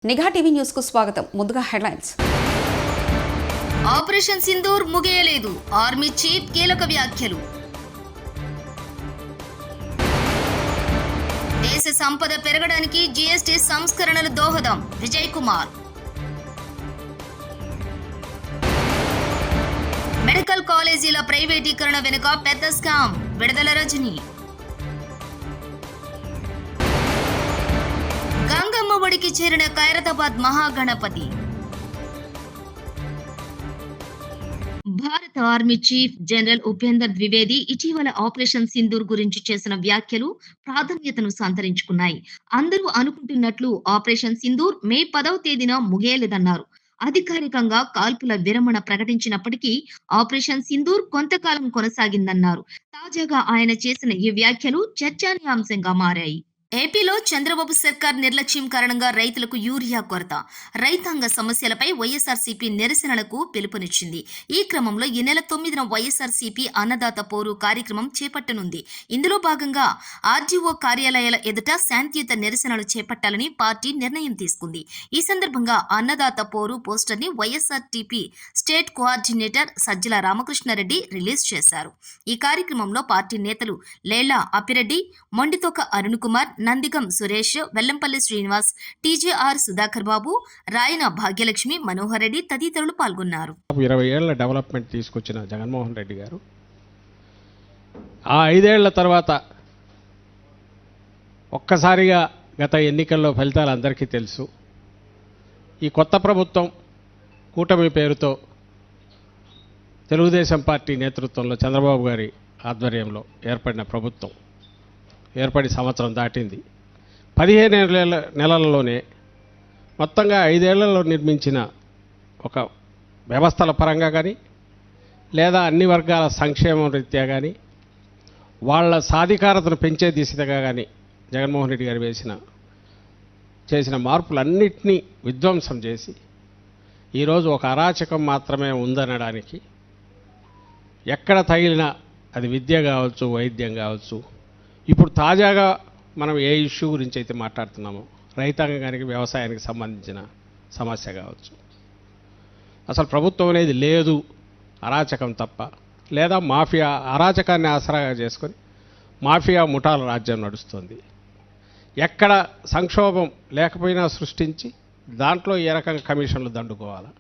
నిఘా TV news కు స్వాగతం. ముందుగా హెడ్లైన్స్. ఆపరేషన్ సింధూర్ ముగియలేదు, ఆర్మీ చీఫ్ కీలక వ్యాఖ్యలు. దేశ సంపద పెరగడానికి జీఎస్టీ సంస్కరణలు దోహదం, విజయ్ కుమార్. మెడికల్ కాలేజీల ప్రైవేటీకరణ వెనుక పెద్ద స్కామ్, విడుదల రజని. గంగమ్మ ఒడికి చేరిన ఖైరతాబాద్ మహాగణపతి. భారత army chief general Upender Dwivedi ఇటీవల ఆపరేషన్ సింధూర్ గురించి చేసిన వ్యాఖ్యలు ప్రాధాన్యతను సంతరించుకున్నాయి. అందరూ అనుకుంటున్నట్లు ఆపరేషన్ సింధూర్ మే 10వ తేదీన ముగియలేదన్నారు. అధికారికంగా కాల్పుల విరమణ ప్రకటించినప్పటికీ ఆపరేషన్ సింధూర్ కొంతకాలం కొనసాగిందన్నారు. తాజాగా ఆయన చేసిన ఈ వ్యాఖ్యలు చర్చానీయాంశంగా మారాయి. ఏపీలో చంద్రబాబు సర్కార్ నిర్లక్ష్యం కారణంగా రైతులకు యూరియా కొరత, రైతాంగ సమస్యలపై వైఎస్ఆర్సీపీ నిరసనలకు పిలుపునిచ్చింది. ఈ క్రమంలో ఈ నెల 9న వైఎస్ఆర్సీపీ అన్నదాత పోరు కార్యక్రమం చేపట్టనుంది. ఇందులో భాగంగా ఆర్డీఓ కార్యాలయాల ఎదుట శాంతియుత నిరసనలు చేపట్టాలని పార్టీ నిర్ణయం తీసుకుంది. ఈ సందర్భంగా అన్నదాత పోరు పోస్టర్ని YSRTP state coordinator Sajjala Ramakrishnareddy release చేశారు. ఈ కార్యక్రమంలో పార్టీ నేతలు లేళ్ల అప్పిరెడ్డి, మొండితోక అరుణ్ కుమార్, నందిగం సురేష్, వెల్లంపల్లి శ్రీనివాస్, టీజేఆర్ సుధాకర్ బాబు, రాయన భాగ్యలక్ష్మి, మనోహర్ రెడ్డి తదితరులు పాల్గొన్నారు. 20 ఏళ్ల డెవలప్మెంట్ తీసుకొచ్చిన జగన్మోహన్ రెడ్డి గారు ఆ 5 ఏళ్ల తర్వాత ఒక్కసారిగా గత ఎన్నికల్లో ఫలితాలు అందరికీ తెలుసు. ఈ కొత్త ప్రభుత్వం కూటమి పేరుతో తెలుగుదేశం పార్టీ నేతృత్వంలో చంద్రబాబు గారి ఆధ్వర్యంలో ఏర్పడిన ప్రభుత్వం ఏర్పడి సంవత్సరం దాటింది. 15 నెలల్లోనే మొత్తంగా 5 ఏళ్లలో నిర్మించిన ఒక వ్యవస్థల పరంగా కానీ లేదా అన్ని వర్గాల సంక్షేమం రీత్యా కానీ వాళ్ళ సాధికారతను పెంచే దిశగా కానీ జగన్మోహన్ రెడ్డి గారు చేసిన మార్పులన్నింటినీ విధ్వంసం చేసి ఈరోజు ఒక అరాచకం మాత్రమే ఉందనడానికి ఎక్కడ తగిలినా అది విద్య కావచ్చు, వైద్యం కావచ్చు, ఇప్పుడు తాజాగా మనం ఏ ఇష్యూ గురించి అయితే మాట్లాడుతున్నామో రైతాంగానికి, వ్యవసాయానికి సంబంధించిన సమస్య కావచ్చు, అసలు ప్రభుత్వం అనేది లేదు, అరాచకం తప్ప, లేదా మాఫియా అరాచకాన్ని ఆసరాగా చేసుకొని మాఫియా ముఠాల రాజ్యం నడుస్తుంది. ఎక్కడ సంక్షోభం లేకపోయినా సృష్టించి దాంట్లో ఏ రకంగా కమిషన్లు దండుకోవాలా,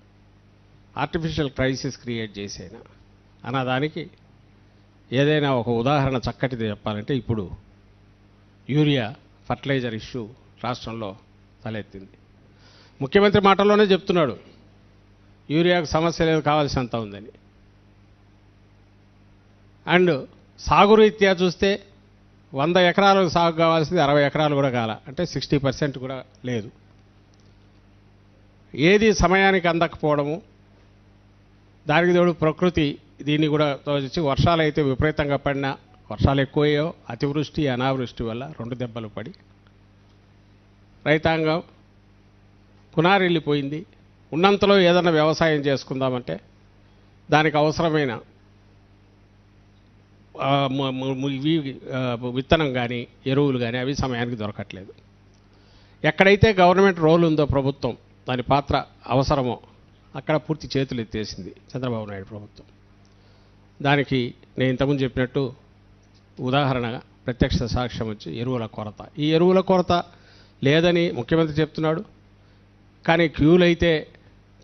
ఆర్టిఫిషియల్ క్రైసిస్ క్రియేట్ చేసేనా అన్నదానికి ఏదైనా ఒక ఉదాహరణ చక్కటిది చెప్పాలంటే ఇప్పుడు యూరియా ఫర్టిలైజర్ ఇష్యూ రాష్ట్రంలో తలెత్తింది. ముఖ్యమంత్రి మాటల్లోనే చెప్తున్నాడు యూరియాకు సమస్య లేదు, కావాల్సినంత ఉందని. అండ్ సాగు రీత్యా చూస్తే 100 ఎకరాలకు సాగు కావాల్సింది 60 ఎకరాలు కూడా కాల, అంటే 60% కూడా లేదు. ఏది సమయానికి అందకపోవడము, దానికి తోడు ప్రకృతి దీన్ని కూడా తోచి వర్షాలు అయితే విపరీతంగా పడినా, వర్షాలు ఎక్కువయ్యో అతివృష్టి అనావృష్టి వల్ల 2 దెబ్బలు పడి రైతాంగం పునారిల్లిపోయింది. ఉన్నంతలో ఏదైనా వ్యవసాయం చేసుకుందామంటే దానికి అవసరమైన విత్తనం కానీ ఎరువులు కానీ అవి సమయానికి దొరకట్లేదు. ఎక్కడైతే గవర్నమెంట్ రోల్ ఉందో ప్రభుత్వం దాని పాత్ర అవసరమో అక్కడ పూర్తి చేతులు ఎత్తేసింది చంద్రబాబు నాయుడు ప్రభుత్వం. దానికి నేను ఇంతకుముందు చెప్పినట్టు ఉదాహరణగా ప్రత్యక్ష సాక్ష్యం వచ్చి ఎరువుల కొరత. ఈ ఎరువుల కొరత లేదని ముఖ్యమంత్రి చెప్తున్నాడు, కానీ క్యూలు అయితే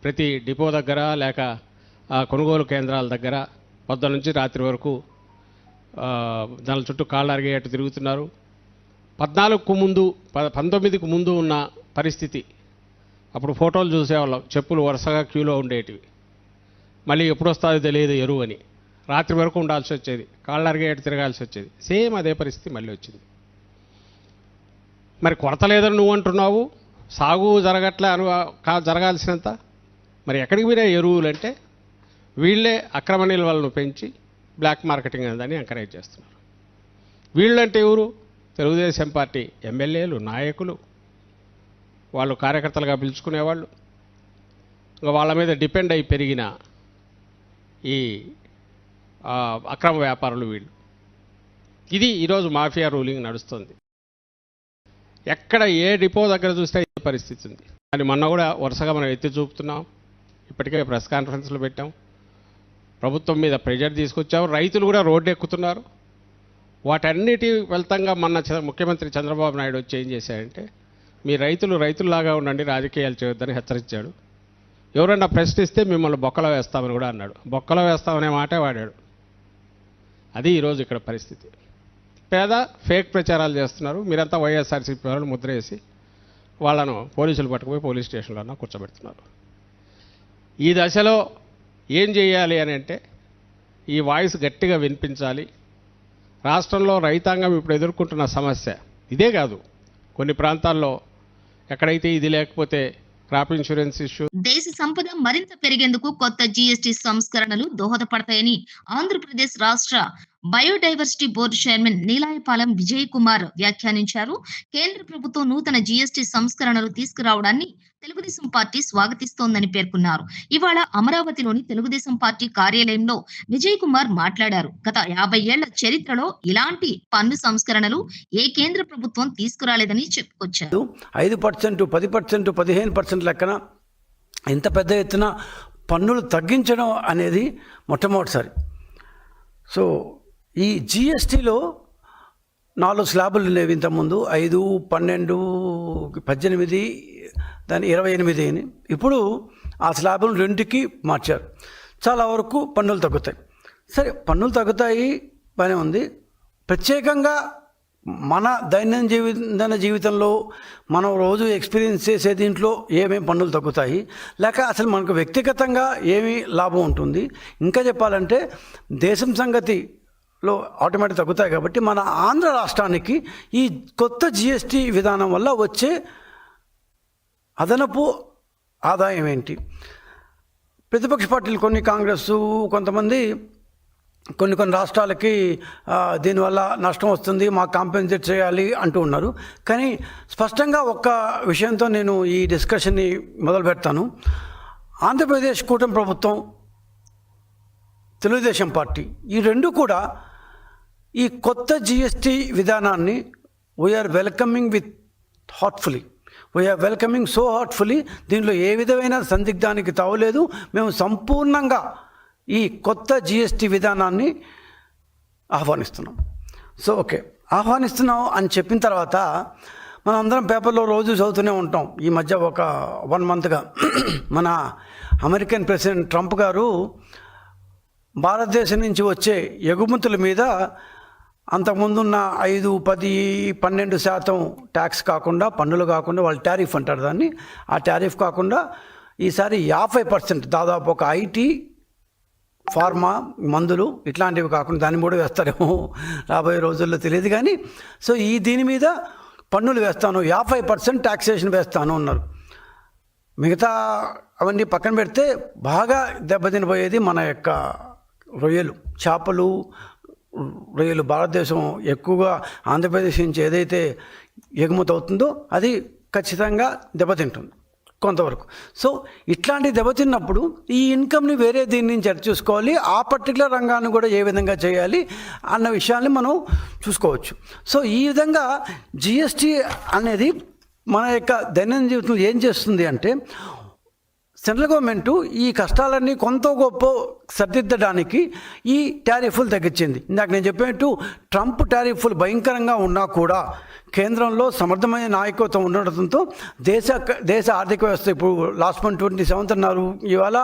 ప్రతి డిపో దగ్గర లేక కొనుగోలు కేంద్రాల దగ్గర పొద్దున నుంచి రాత్రి వరకు దాని చుట్టూ కాళ్ళు అరిగేటట్టు తిరుగుతున్నారు. 14కు ముందు 19కు ముందు ఉన్న పరిస్థితి అప్పుడు ఫోటోలు చూసేవాళ్ళం, చెప్పులు వరుసగా క్యూలో ఉండేటివి. మళ్ళీ ఎప్పుడు వస్తుందో తెలియదు ఎరువు అని, రాత్రి వరకు ఉండాల్సి వచ్చేది, కాళ్ళు అరిగేటట్టు తిరగాల్సి వచ్చేది. సేమ్ అదే పరిస్థితి మళ్ళీ వచ్చింది. మరి కొరత లేదని నువ్వు అంటున్నావు, సాగు జరగట్లే జరగాల్సినంత, మరి ఎక్కడికి పోయినా ఎరువులు అంటే వీళ్ళే అక్రమ నిల్వలను పెంచి బ్లాక్ మార్కెటింగ్ అని ఎంకరేజ్ చేస్తున్నారు. వీళ్ళంటే ఎవరు? తెలుగుదేశం పార్టీ ఎమ్మెల్యేలు, నాయకులు, వాళ్ళు కార్యకర్తలుగా పిలుచుకునేవాళ్ళు, ఇంకా వాళ్ళ మీద డిపెండ్ అయి పెరిగిన ఈ అక్రమ వ్యాపారులు వీళ్ళు. ఇది ఈరోజు మాఫియా రూలింగ్ నడుస్తుంది. ఎక్కడ ఏ డిపో దగ్గర చూస్తే ఈ పరిస్థితి ఉంది. అని మొన్న కూడా వరుసగా మనం ఎత్తి చూపుతున్నాం. ఇప్పటికే ప్రెస్ కాన్ఫరెన్స్లు పెట్టాం, ప్రభుత్వం మీద ప్రెజర్ తీసుకొచ్చాం, రైతులు కూడా రోడ్డు ఎక్కుతున్నారు. వాటన్నిటి ఫలితంగా మొన్న ముఖ్యమంత్రి చంద్రబాబు నాయుడు వచ్చి ఏం చేశాడంటే, మీ రైతుల్లాగా ఉండండి, రాజకీయాలు చేయొద్దని హెచ్చరించాడు. ఎవరన్నా ప్రశ్నిస్తే మిమ్మల్ని బొక్కలో వేస్తామని కూడా అన్నాడు. బొక్కలో వేస్తామనే మాటే వాడాడు. అది ఈరోజు ఇక్కడ పరిస్థితి. ఫేక్ ప్రచారాలు చేస్తున్నారు. మీరంతా వైఎస్ఆర్సీపీ వాళ్ళు ముద్ర వేసి వాళ్ళను పోలీసులు పట్టుకుపోయి పోలీస్ స్టేషన్లో కూర్చోబెడుతున్నారు. ఈ దశలో ఏం చేయాలి అని అంటే, ఈ వాయిస్ గట్టిగా వినిపించాలి. రాష్ట్రంలో రైతాంగం ఇప్పుడు ఎదుర్కొంటున్న సమస్య ఇదే కాదు, కొన్ని ప్రాంతాల్లో ఎక్కడైతే ఇది లేకపోతే క్రాప్ ఇన్సూరెన్స్ ఇష్యూ. దేశ సంపద మరింత పెరిగేందుకు కొత్త జీఎస్టీ సంస్కరణలు దోహదపడతాయని ఆంధ్రప్రదేశ్ రాష్ట్ర biodiversity board chairman Neelayapalem Vijay Kumar వ్యాఖ్యానించారు. కేంద్ర ప్రభుత్వం నూతన జీఎస్టీ సంస్కరణలు తీసుకురావడాన్ని తెలుగుదేశం పార్టీ స్వాగతిస్తోందని పేర్కొన్నారు. ఇవాళ అమరావతిలోని తెలుగుదేశం పార్టీ కార్యాలయంలో విజయ్ కుమార్ మాట్లాడారు. గత 50 ఏళ్ల చరిత్రలో ఇలాంటి పన్ను సంస్కరణలు ఏ కేంద్ర ప్రభుత్వం తీసుకురాలేదని చెప్పుకొచ్చారు. 5%, 10%, 15% లెక్కన ఇంత పెద్ద ఎత్తున పన్నులు తగ్గించడం అనేది మొట్టమొదటిసారి. సో ఈ జిఎస్టీలో 4 స్లాబులు ఉండేవి ఇంతకుముందు, 5, 12, 18, దాని 28 అని. ఇప్పుడు ఆ స్లాబులు 2కి మార్చారు. చాలా వరకు పన్నులు తగ్గుతాయి. సరే, పన్నులు తగ్గుతాయి, బాగానే ఉంది. ప్రత్యేకంగా మన దైనందిన జీవితంలో మనం రోజు ఎక్స్పీరియన్స్ చేసే దీంట్లో ఏమేమి పన్నులు తగ్గుతాయి, లేక అసలు మనకు వ్యక్తిగతంగా ఏమి లాభం ఉంటుంది, ఇంకా చెప్పాలంటే దేశం సంగతిలో ఆటోమేటిక్ తగ్గుతాయి. కాబట్టి మన ఆంధ్ర రాష్ట్రానికి ఈ కొత్త జిఎస్టీ విధానం వల్ల వచ్చే అదనపు ఆదాయం ఏంటి? ప్రతిపక్ష పార్టీలు కొన్ని, కాంగ్రెస్, కొంతమంది కొన్ని రాష్ట్రాలకి దీనివల్ల నష్టం వస్తుంది, మాకు కాంపెన్సేట్ చేయాలి అంటూ ఉన్నారు. కానీ స్పష్టంగా ఒక్క విషయంతో నేను ఈ డిస్కషన్ని మొదలు పెడతాను. ఆంధ్రప్రదేశ్ కూటమి ప్రభుత్వం, తెలుగుదేశం పార్టీ, ఈ రెండు కూడా ఈ కొత్త జిఎస్టీ విధానాన్ని we are welcoming with heartfully. We are welcoming so heartfully. దీనిలో ఏ విధమైన సందిగ్ధానికి తావలేదు. మేము సంపూర్ణంగా ఈ కొత్త జిఎస్టీ విధానాన్ని ఆహ్వానిస్తున్నాం. సో ఓకే, ఆహ్వానిస్తున్నాం అని చెప్పిన తర్వాత మనం అందరం పేపర్లో రోజు చదువుతూనే ఉంటాం. ఈ మధ్య ఒక 1 మంత్గా మన అమెరికన్ ప్రెసిడెంట్ ట్రంప్ గారు భారతదేశం నుంచి వచ్చే ఎగుమతుల మీద అంతకుముందున్న 5, 10, 12% ట్యాక్స్ కాకుండా, పన్నులు కాకుండా, వాళ్ళు టారిఫ్ అంటారు దాన్ని, ఆ టారిఫ్ కాకుండా ఈసారి 50%, దాదాపు ఒక ఐటీ, ఫార్మా, మందులు ఇట్లాంటివి కాకుండా దాన్ని కూడా వేస్తారేమో రాబోయే రోజుల్లో తెలియదు. కానీ సో దీని మీద పన్నులు వేస్తాను, 50% ట్యాక్సేషన్ వేస్తాను అన్నారు. మిగతా అవన్నీ పక్కన పెడితే బాగా దెబ్బతినిపోయేది మన యొక్క రొయ్యలు, చేపలు, రొయ్యలు. భారతదేశం ఎక్కువగా ఆంధ్రప్రదేశ్ నుంచి ఏదైతే ఎగుమతి అవుతుందో అది ఖచ్చితంగా దెబ్బతింటుంది కొంతవరకు. సో ఇట్లాంటి దెబ్బతిన్నప్పుడు ఈ ఇన్కమ్ని వేరే దీని నుంచి చూసుకోవాలి, ఆ పర్టికులర్ రంగాన్ని కూడా ఏ విధంగా చేయాలి అన్న విషయాన్ని మనం చూసుకోవచ్చు. సో ఈ విధంగా జిఎస్టీ అనేది మన యొక్క దైనందిన జీవితంలో ఏం చేస్తుంది అంటే, సెంట్రల్ గవర్నమెంటు ఈ కష్టాలన్నీ కొంత గొప్ప సరిదిద్దడానికి ఈ టారిఫ్లు తగ్గించింది. ఇందాక నేను చెప్పినట్టు ట్రంప్ టారిఫ్లు భయంకరంగా ఉన్నా కూడా కేంద్రంలో సమర్థమైన నాయకత్వం ఉండడంతో దేశ ఆర్థిక వ్యవస్థ ఇప్పుడు లాస్ట్ మంత్ 27th అన్నారు, ఇవాళ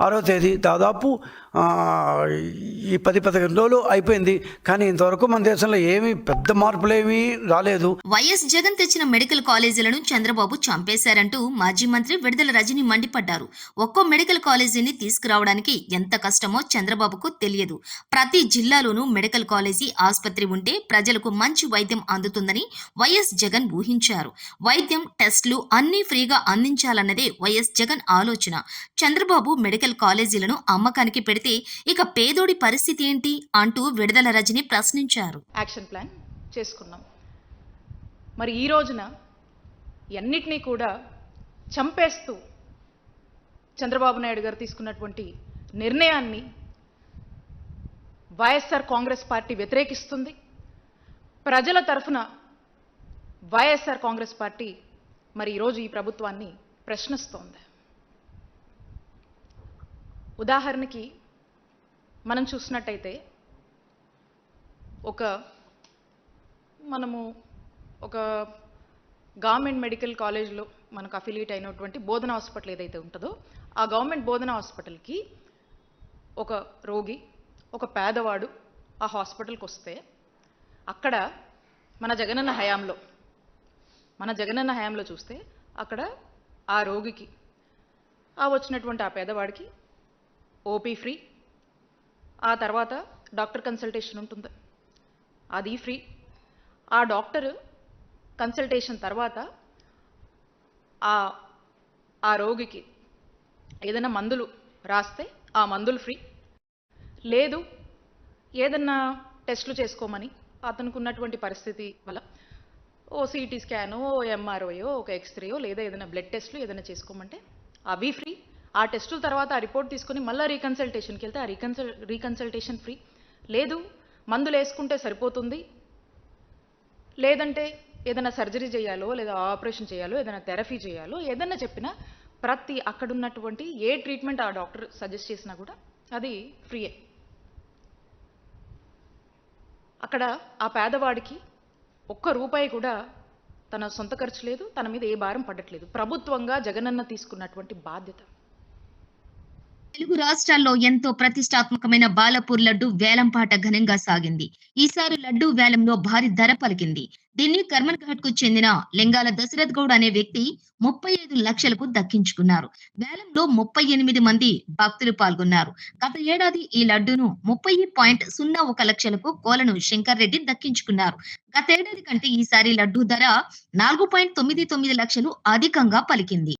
6వ తేదీ, దాదాపు ఈ 10-15 రోజులు అయిపోయింది. కానీ ఇంతవరకు మన దేశంలో ఏమీ పెద్ద మార్పులు ఏమీ రాలేదు. వైఎస్ జగన్ తెచ్చిన మెడికల్ కాలేజీలను చంద్రబాబు చంపేశారంటూ మాజీ మంత్రి విడుదల రజని మండిపడ్డారు. ఒక్కో మెడికల్ కాలేజీని తీసుకురావడానికి ఎంత కష్టమో చంద్రబాబుకు తెలియదు. ప్రతి జిల్లాలోనూ మెడికల్ కాలేజీ, ఆసుపత్రి ఉంటే ప్రజలకు మంచి వైద్యం అందుతుందని వైఎస్ జగన్ ఊహించారు. వైద్యం, టెస్టులు అన్నీ ఫ్రీగా అందించాలన్నదే వైఎస్ జగన్ ఆలోచన. చంద్రబాబు మెడికల్ కాలేజీలను అమ్మకానికి పెడితే ఇక పేదోడి పరిస్థితి ఏంటి అంటూ విడుదల రజని ప్రశ్నించారు. యాక్షన్ ప్లాన్ చేసుకున్నాం. మరి ఈ రోజున అన్నిటినీ కూడా చంపేస్తూ చంద్రబాబు నాయుడు గారు తీసుకున్నటువంటి నిర్ణయాన్ని వైఎస్ఆర్ కాంగ్రెస్ పార్టీ వ్యతిరేకిస్తుంది. ప్రజల తరఫున వైఎస్ఆర్ కాంగ్రెస్ పార్టీ మరి ఈరోజు ఈ ప్రభుత్వాన్ని ప్రశ్నిస్తోంది. ఉదాహరణకి మనం చూసినట్టయితే మనము ఒక గవర్నమెంట్ మెడికల్ కాలేజ్లో మనకు అఫిలియేట్ అయినటువంటి బోధన హాస్పిటల్ ఏదైతే ఉంటుందో ఆ గవర్నమెంట్ బోధన హాస్పిటల్కి ఒక రోగి, ఒక పేదవాడు ఆ హాస్పిటల్కి వస్తే అక్కడ మన జగనన్న హయాంలో చూస్తే అక్కడ ఆ రోగికి వచ్చినటువంటి ఆ పేదవాడికి ఓపీ ఫ్రీ, ఆ తర్వాత డాక్టర్ కన్సల్టేషన్ ఉంటుంది, అది ఫ్రీ. ఆ డాక్టర్ కన్సల్టేషన్ తర్వాత ఆ రోగికి ఏదైనా మందులు రాస్తే ఆ మందులు ఫ్రీ. లేదు ఏదన్నా టెస్టులు చేసుకోమని అతనికి ఉన్నటువంటి పరిస్థితి వల్ల ఓ సిటీ స్కానో, ఓ ఎంఆర్ఓయో, ఒక ఎక్స్రేయో లేదా ఏదైనా బ్లడ్ టెస్టులు ఏదైనా చేసుకోమంటే అవి ఫ్రీ. ఆ టెస్టుల తర్వాత ఆ రిపోర్ట్ తీసుకొని మళ్ళీ రీకన్సల్టేషన్కి వెళ్తే ఆ రీకన్సల్టేషన్ ఫ్రీ. లేదు మందులు వేసుకుంటే సరిపోతుంది, లేదంటే ఏదైనా సర్జరీ చేయాలో లేదా ఆపరేషన్ చేయాలో ఏదైనా థెరపీ చేయాలో ఏదైనా చెప్పినా ప్రతి అక్కడున్నటువంటి ఏ ట్రీట్మెంట్ ఆ డాక్టర్ సజెస్ట్ చేసినా కూడా అది ఫ్రీయే. అక్కడ ఆ పేదవాడికి ₹1 కూడా తన సొంత ఖర్చు లేదు, తన మీద ఏ భారం పడట్లేదు. ప్రభుత్వంగా జగనన్న తీసుకున్నటువంటి బాధ్యత. తెలుగు రాష్ట్రాల్లో ఎంతో ప్రతిష్టాత్మకమైన బాలపూర్ లడ్డు వేలంపాట ఘనంగా సాగింది. ఈసారి లడ్డు వేలంలో భారీ ధర పలికింది. దీన్ని కర్మన్ఘాట్ కు చెందిన లింగాల దశరథ్ గౌడ్ అనే వ్యక్తి 35 లక్షలకు దక్కించుకున్నారు. వేలంలో 38 మంది భక్తులు పాల్గొన్నారు. గత ఏడాది ఈ లడ్డును 30.01 లక్షలకు కోలను శంకర్ రెడ్డి దక్కించుకున్నారు. గతేడాది కంటే ఈసారి లడ్డు ధర 4.99 లక్షలు అధికంగా పలికింది.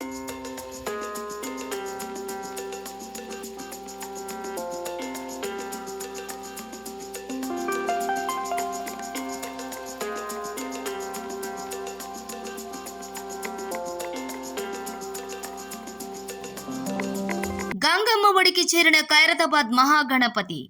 గంగమ్మ ఒడికి చేరిన ఖైరతాబాద్ మహాగణపతి.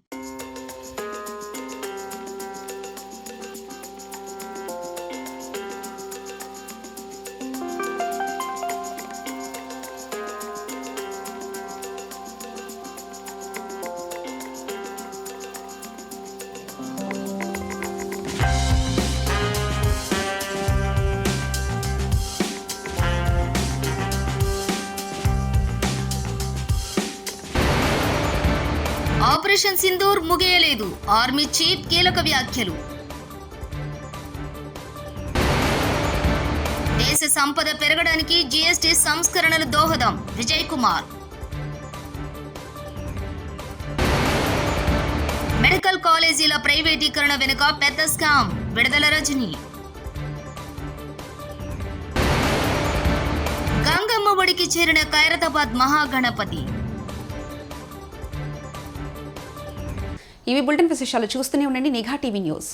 ఆపరేషన్ సింధూర్ ముగియలేదు, ఆర్మీ చీఫ్ కీలక వ్యాఖ్యలు. దేశ సంపద పెరగడానికి జీఎస్టీ సంస్కరణలు దోహదం, విజయ్ కుమార్. మెడికల్ కాలేజీల ప్రైవేటీకరణ వెనుక పెద్ద స్కామ్, విడుదల రజని. గంగమ్మ ఒడికి చేరిన ఖైరతాబాద్ మహాగణపతి. ఇవి బులెటిన్ విశేషాలు. చూస్తూనే ఉండండి నిఘా టీవీ న్యూస్.